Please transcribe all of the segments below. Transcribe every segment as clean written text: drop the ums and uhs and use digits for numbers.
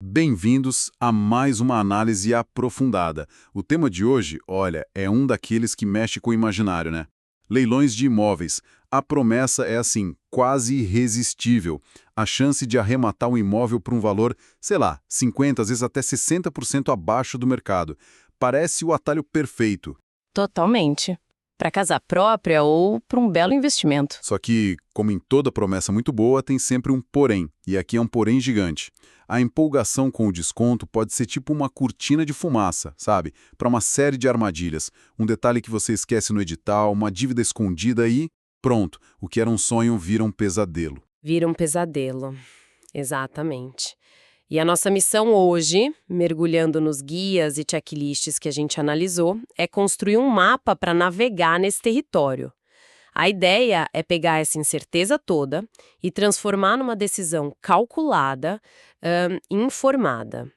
Bem-vindos a mais uma análise aprofundada. O tema de hoje, olha, é um daqueles que mexe com o imaginário, né? Leilões de imóveis. A promessa é assim, quase irresistível. A chance de arrematar um imóvel por um valor, sei lá, 50, às vezes até 60% abaixo do mercado. Parece o atalho perfeito. Totalmente. Para casa própria ou para um belo investimento. Só que, como em toda promessa muito boa, tem sempre um porém, e aqui é um porém gigante. A empolgação com o desconto pode ser tipo uma cortina de fumaça, sabe? Para uma série de armadilhas. Um detalhe que você esquece no edital, uma dívida escondida e pronto, o que era um sonho vira um pesadelo. Vira um pesadelo. Exatamente. E a nossa missão hoje, mergulhando nos guias e checklists que a gente analisou, é construir um mapa para navegar nesse território. A ideia é pegar essa incerteza toda e transformar numa decisão calculada, informada.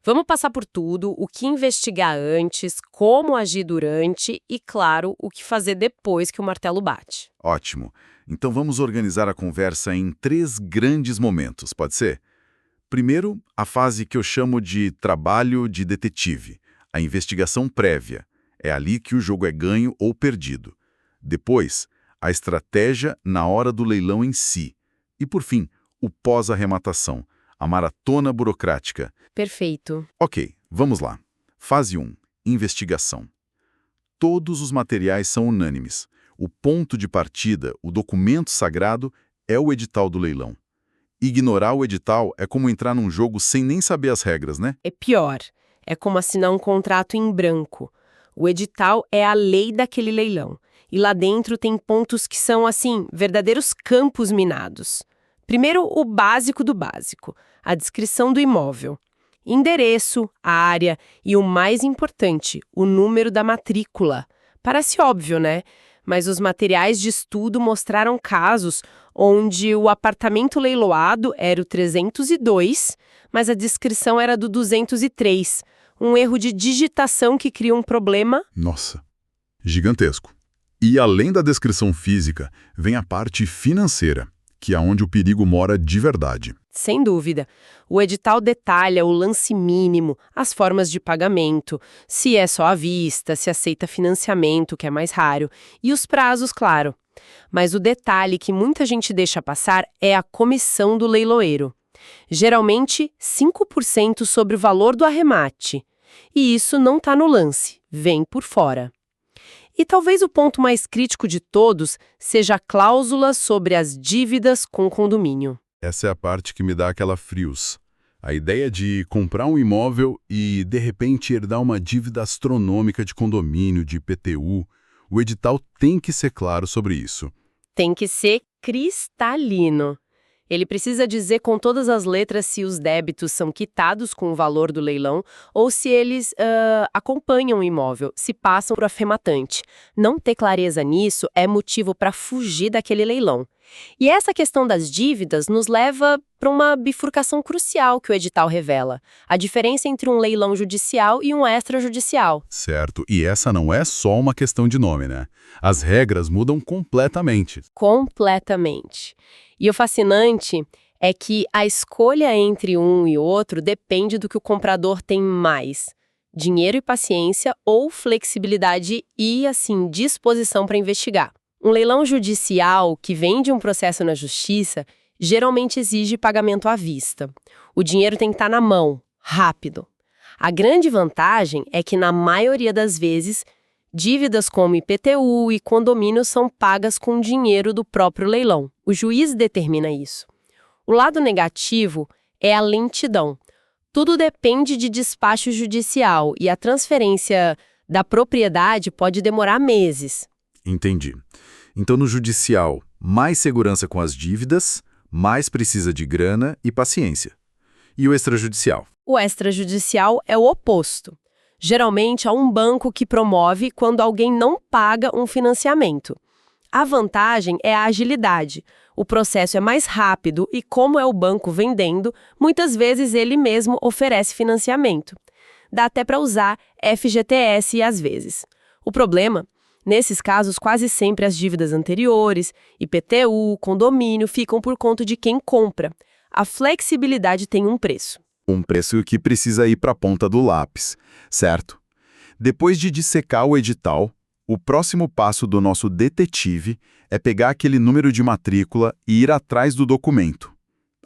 Vamos passar por tudo, o que investigar antes, como agir durante e, claro, o que fazer depois que o martelo bate. Ótimo. Então vamos organizar a conversa em 3 grandes momentos, pode ser? Primeiro, a fase que eu chamo de trabalho de detetive, a investigação prévia. É ali que o jogo é ganho ou perdido. Depois, a estratégia na hora do leilão em si. E, por fim, o pós-arrematação, a maratona burocrática. Perfeito. Ok, vamos lá. Fase 1. Investigação. Todos os materiais são unânimes. O ponto de partida, o documento sagrado, é o edital do leilão. Ignorar o edital é como entrar num jogo sem nem saber as regras, né? É pior. É como assinar um contrato em branco. O edital é a lei daquele leilão. E lá dentro tem pontos que são, assim, verdadeiros campos minados. Primeiro, o básico do básico, a descrição do imóvel. Endereço, área e o mais importante, o número da matrícula. Parece óbvio, né? Mas os materiais de estudo mostraram casos onde o apartamento leiloado era o 302, mas a descrição era do 203. Um erro de digitação que cria um problema. Nossa, gigantesco. E além da descrição física, vem a parte financeira, que é onde o perigo mora de verdade. Sem dúvida. O edital detalha o lance mínimo, as formas de pagamento, se é só à vista, se aceita financiamento, que é mais raro, e os prazos, claro. Mas o detalhe que muita gente deixa passar é a comissão do leiloeiro. Geralmente, 5% sobre o valor do arremate. E isso não está no lance, vem por fora. E talvez o ponto mais crítico de todos seja a cláusula sobre as dívidas com o condomínio. Essa é a parte que me dá aquela frios. A ideia de comprar um imóvel e, de repente, herdar uma dívida astronômica de condomínio, de IPTU. O edital tem que ser claro sobre isso. Tem que ser cristalino. Ele precisa dizer com todas as letras se os débitos são quitados com o valor do leilão ou se eles acompanham o imóvel, se passam por arrematante. Não ter clareza nisso é motivo para fugir daquele leilão. E essa questão das dívidas nos leva para uma bifurcação crucial que o edital revela. A diferença entre um leilão judicial e um extrajudicial. Certo, e essa não é só uma questão de nome, né? As regras mudam completamente. Completamente. E o fascinante é que a escolha entre um e outro depende do que o comprador tem mais: dinheiro e paciência ou flexibilidade e, assim, disposição para investigar. Um leilão judicial que vem de um processo na justiça geralmente exige pagamento à vista. O dinheiro tem que estar na mão, rápido. A grande vantagem é que, na maioria das vezes, dívidas como IPTU e condomínio são pagas com dinheiro do próprio leilão. O juiz determina isso. O lado negativo é a lentidão. Tudo depende de despacho judicial e a transferência da propriedade pode demorar meses. Entendi. Então, no judicial, mais segurança com as dívidas, mais precisa de grana e paciência. E o extrajudicial? O extrajudicial é o oposto. Geralmente, há um banco que promove quando alguém não paga um financiamento. A vantagem é a agilidade. O processo é mais rápido e, como é o banco vendendo, muitas vezes ele mesmo oferece financiamento. Dá até para usar FGTS às vezes. O problema, nesses casos, quase sempre as dívidas anteriores, IPTU, condomínio, ficam por conta de quem compra. A flexibilidade tem um preço. Um preço que precisa ir para a ponta do lápis, certo? Depois de dissecar o edital, o próximo passo do nosso detetive é pegar aquele número de matrícula e ir atrás do documento.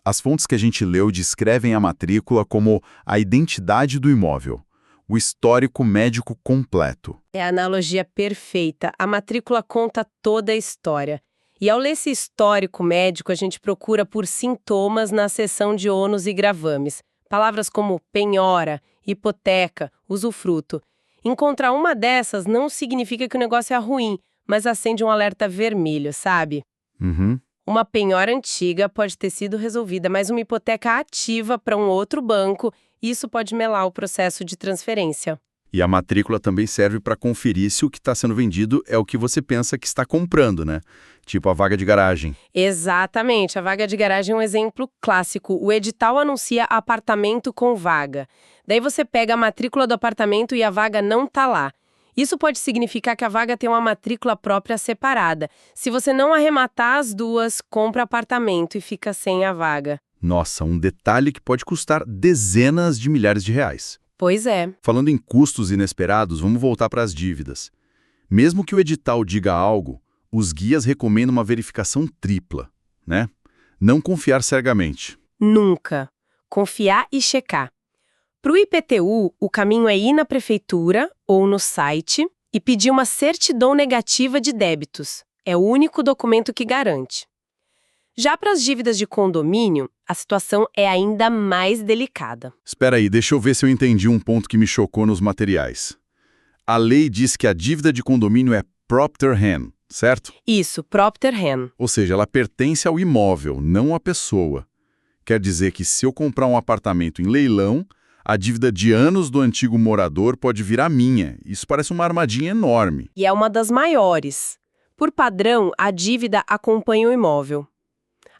As fontes que a gente leu descrevem a matrícula como a identidade do imóvel, o histórico médico completo. É a analogia perfeita. A matrícula conta toda a história. E ao ler esse histórico médico, a gente procura por sintomas na seção de ônus e gravames. Palavras como penhora, hipoteca, usufruto. Encontrar uma dessas não significa que o negócio é ruim, mas acende um alerta vermelho, sabe? Uhum. Uma penhora antiga pode ter sido resolvida, mas uma hipoteca ativa para um outro banco, isso pode melar o processo de transferência. E a matrícula também serve para conferir se o que está sendo vendido é o que você pensa que está comprando, né? Tipo a vaga de garagem. Exatamente, a vaga de garagem é um exemplo clássico. O edital anuncia apartamento com vaga. Daí você pega a matrícula do apartamento e a vaga não tá lá. Isso pode significar que a vaga tem uma matrícula própria separada. Se você não arrematar as duas, compra apartamento e fica sem a vaga. Nossa, um detalhe que pode custar dezenas de milhares de reais. Pois é. Falando em custos inesperados, vamos voltar para as dívidas. Mesmo que o edital diga algo, os guias recomendam uma verificação tripla, né? Não confiar cegamente. Nunca. Confiar e checar. Para o IPTU, o caminho é ir na prefeitura ou no site e pedir uma certidão negativa de débitos. É o único documento que garante. Já para as dívidas de condomínio, a situação é ainda mais delicada. Espera aí, deixa eu ver se eu entendi um ponto que me chocou nos materiais. A lei diz que a dívida de condomínio é propter rem, certo? Isso, propter rem. Ou seja, ela pertence ao imóvel, não à pessoa. Quer dizer que se eu comprar um apartamento em leilão, a dívida de anos do antigo morador pode virar minha. Isso parece uma armadilha enorme. E é uma das maiores. Por padrão, a dívida acompanha o imóvel.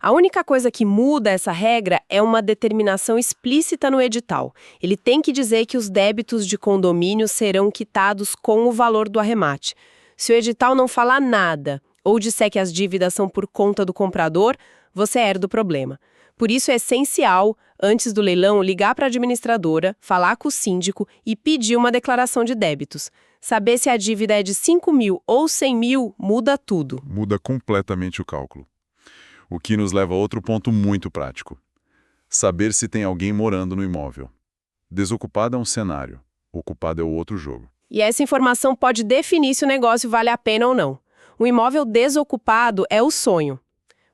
A única coisa que muda essa regra é uma determinação explícita no edital. Ele tem que dizer que os débitos de condomínio serão quitados com o valor do arremate. Se o edital não falar nada ou disser que as dívidas são por conta do comprador, você herda o problema. Por isso é essencial, antes do leilão, ligar para a administradora, falar com o síndico e pedir uma declaração de débitos. Saber se a dívida é de 5 mil ou 100 mil muda tudo. Muda completamente o cálculo. O que nos leva a outro ponto muito prático. Saber se tem alguém morando no imóvel. Desocupado é um cenário, ocupado é o outro jogo. E essa informação pode definir se o negócio vale a pena ou não. O imóvel desocupado é o sonho.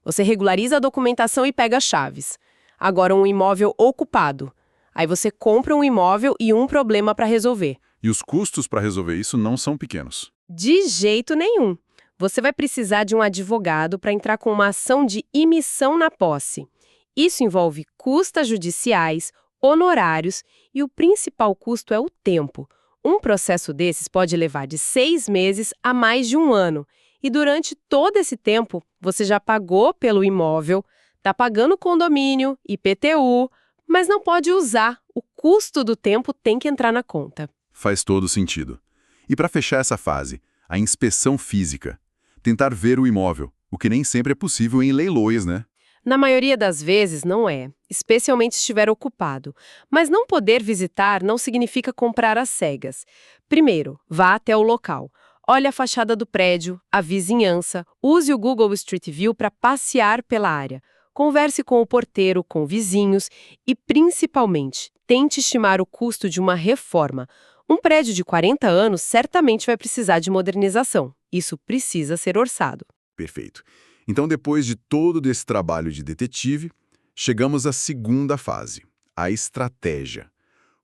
Você regulariza a documentação e pega as chaves. Agora, um imóvel ocupado. Aí você compra um imóvel e um problema para resolver. E os custos para resolver isso não são pequenos. De jeito nenhum. Você vai precisar de um advogado para entrar com uma ação de imissão na posse. Isso envolve custas judiciais, honorários e o principal custo é o tempo. Um processo desses pode levar de 6 meses a mais de 1 ano. E durante todo esse tempo, você já pagou pelo imóvel, está pagando condomínio, IPTU, mas não pode usar. O custo do tempo tem que entrar na conta. Faz todo sentido. E para fechar essa fase, a inspeção física. Tentar ver o imóvel, o que nem sempre é possível em leilões, né? Na maioria das vezes não é, especialmente se estiver ocupado. Mas não poder visitar não significa comprar às cegas. Primeiro, vá até o local. Olhe a fachada do prédio, a vizinhança, use o Google Street View para passear pela área. Converse com o porteiro, com vizinhos e, principalmente, tente estimar o custo de uma reforma. Um prédio de 40 anos certamente vai precisar de modernização. Isso precisa ser orçado. Perfeito. Então, depois de todo esse trabalho de detetive, chegamos à segunda fase, a estratégia.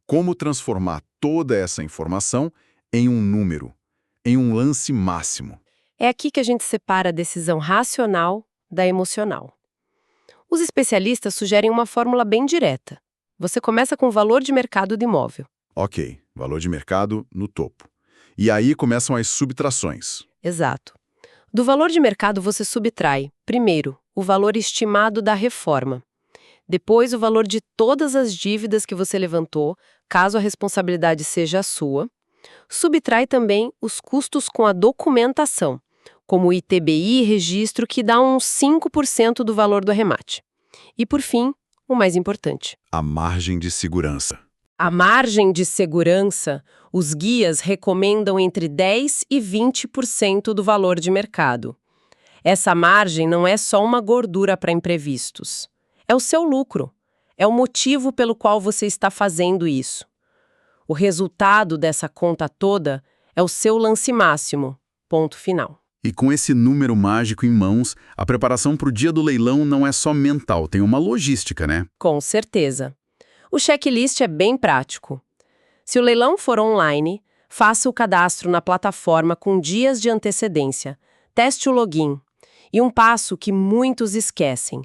Como transformar toda essa informação em um número, em um lance máximo. É aqui que a gente separa a decisão racional da emocional. Os especialistas sugerem uma fórmula bem direta. Você começa com o valor de mercado do imóvel. Ok, valor de mercado no topo. E aí começam as subtrações. Exato. Do valor de mercado você subtrai, primeiro, o valor estimado da reforma. Depois, o valor de todas as dívidas que você levantou, caso a responsabilidade seja a sua. Subtrai também os custos com a documentação, como o ITBI e registro, que dá uns 5% do valor do arremate. E, por fim, o mais importante. A margem de segurança. A margem de segurança, os guias recomendam entre 10% e 20% do valor de mercado. Essa margem não é só uma gordura para imprevistos. É o seu lucro. É o motivo pelo qual você está fazendo isso. O resultado dessa conta toda é o seu lance máximo. Ponto final. E com esse número mágico em mãos, a preparação para o dia do leilão não é só mental, tem uma logística, né? Com certeza. O checklist é bem prático. Se o leilão for online, faça o cadastro na plataforma com dias de antecedência. Teste o login. E um passo que muitos esquecem.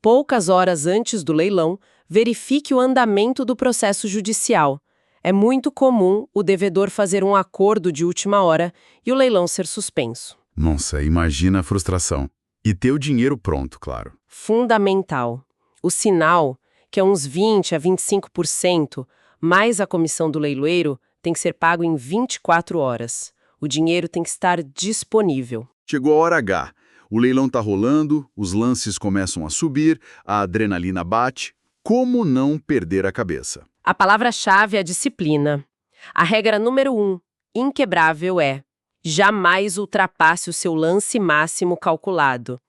Poucas horas antes do leilão, verifique o andamento do processo judicial. É muito comum o devedor fazer um acordo de última hora e o leilão ser suspenso. Nossa, imagina a frustração. E ter o dinheiro pronto, claro. Fundamental. O sinal, que é uns 20% a 25%, mais a comissão do leiloeiro, tem que ser pago em 24 horas. O dinheiro tem que estar disponível. Chegou a hora H. O leilão está rolando, os lances começam a subir, a adrenalina bate. Como não perder a cabeça? A palavra-chave é a disciplina. A regra número 1, inquebrável, é: jamais ultrapasse o seu lance máximo calculado.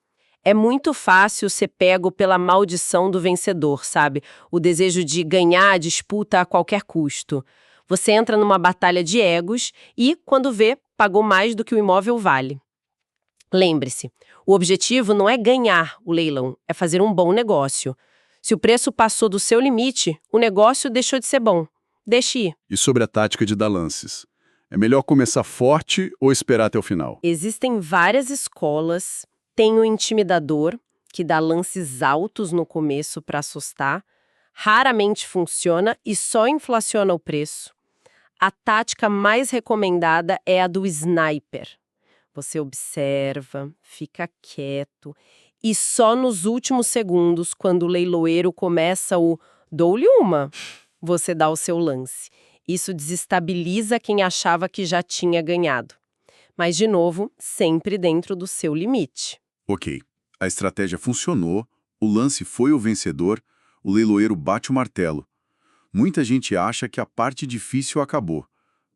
É muito fácil ser pego pela maldição do vencedor, sabe? O desejo de ganhar a disputa a qualquer custo. Você entra numa batalha de egos e, quando vê, pagou mais do que o imóvel vale. Lembre-se, o objetivo não é ganhar o leilão, é fazer um bom negócio. Se o preço passou do seu limite, o negócio deixou de ser bom. Deixe ir. E sobre a tática de dar lances? É melhor começar forte ou esperar até o final? Existem várias escolas. Tem o intimidador, que dá lances altos no começo para assustar. Raramente funciona e só inflaciona o preço. A tática mais recomendada é a do sniper. Você observa, fica quieto e só nos últimos segundos, quando o leiloeiro começa o "dou-lhe uma", você dá o seu lance. Isso desestabiliza quem achava que já tinha ganhado. Mas, de novo, sempre dentro do seu limite. Ok, a estratégia funcionou, o lance foi o vencedor, o leiloeiro bate o martelo. Muita gente acha que a parte difícil acabou,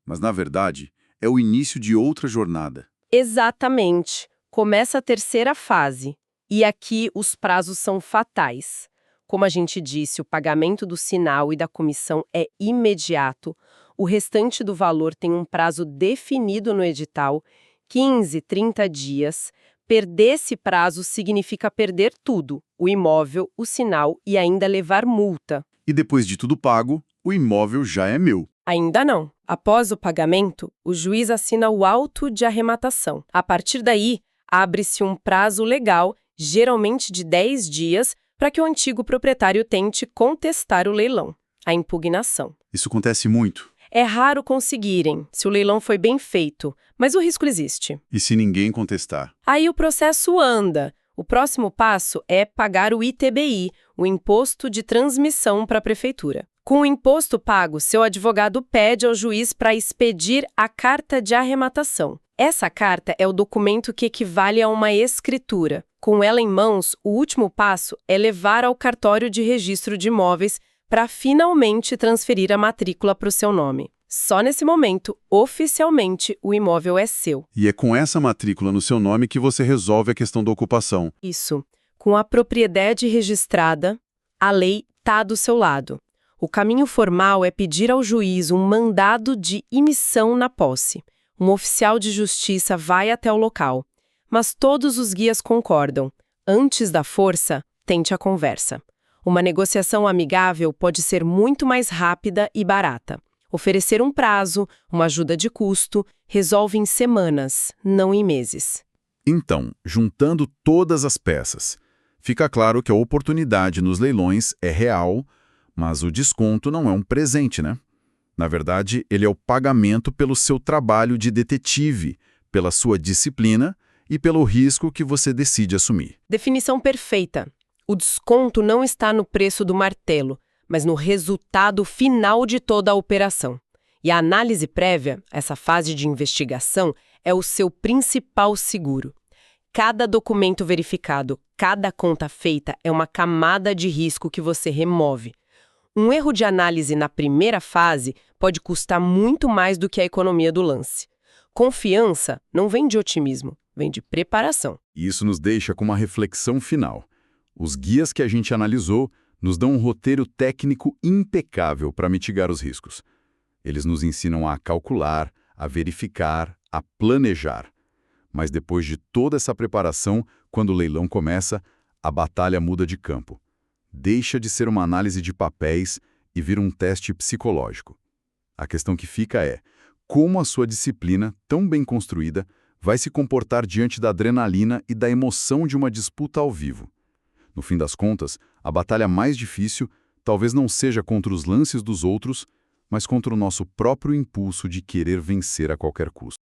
mas, na verdade, é o início de outra jornada. Exatamente. Começa a terceira fase. E aqui os prazos são fatais. Como a gente disse, o pagamento do sinal e da comissão é imediato. O restante do valor tem um prazo definido no edital, 15, 30 dias. Perder esse prazo significa perder tudo, o imóvel, o sinal e ainda levar multa. E depois de tudo pago, o imóvel já é meu. Ainda não. Após o pagamento, o juiz assina o auto de arrematação. A partir daí, abre-se um prazo legal, geralmente de 10 dias, para que o antigo proprietário tente contestar o leilão, a impugnação. Isso acontece muito. É raro conseguirem, se o leilão foi bem feito, mas o risco existe. E se ninguém contestar? Aí o processo anda. O próximo passo é pagar o ITBI, o Imposto de Transmissão para a Prefeitura. Com o imposto pago, seu advogado pede ao juiz para expedir a carta de arrematação. Essa carta é o documento que equivale a uma escritura. Com ela em mãos, o último passo é levar ao cartório de registro de imóveis para finalmente transferir a matrícula para o seu nome. Só nesse momento, oficialmente, o imóvel é seu. E é com essa matrícula no seu nome que você resolve a questão da ocupação. Isso. Com a propriedade registrada, a lei está do seu lado. O caminho formal é pedir ao juiz um mandado de imissão na posse. Um oficial de justiça vai até o local. Mas todos os guias concordam. Antes da força, tente a conversa. Uma negociação amigável pode ser muito mais rápida e barata. Oferecer um prazo, uma ajuda de custo, resolve em semanas, não em meses. Então, juntando todas as peças, fica claro que a oportunidade nos leilões é real, mas o desconto não é um presente, né? Na verdade, ele é o pagamento pelo seu trabalho de detetive, pela sua disciplina e pelo risco que você decide assumir. Definição perfeita. O desconto não está no preço do martelo, mas no resultado final de toda a operação. E a análise prévia, essa fase de investigação, é o seu principal seguro. Cada documento verificado, Cada conta feita é uma camada de risco que você remove. Um erro de análise na primeira fase pode custar muito mais do que a economia do lance. Confiança não vem de otimismo, vem de preparação. E isso nos deixa com uma reflexão final. Os guias que a gente analisou nos dão um roteiro técnico impecável para mitigar os riscos. Eles nos ensinam a calcular, a verificar, a planejar. Mas depois de toda essa preparação, quando o leilão começa, a batalha muda de campo. Deixa de ser uma análise de papéis e vira um teste psicológico. A questão que fica é, como a sua disciplina, tão bem construída, vai se comportar diante da adrenalina e da emoção de uma disputa ao vivo? No fim das contas, a batalha mais difícil talvez não seja contra os lances dos outros, mas contra o nosso próprio impulso de querer vencer a qualquer custo.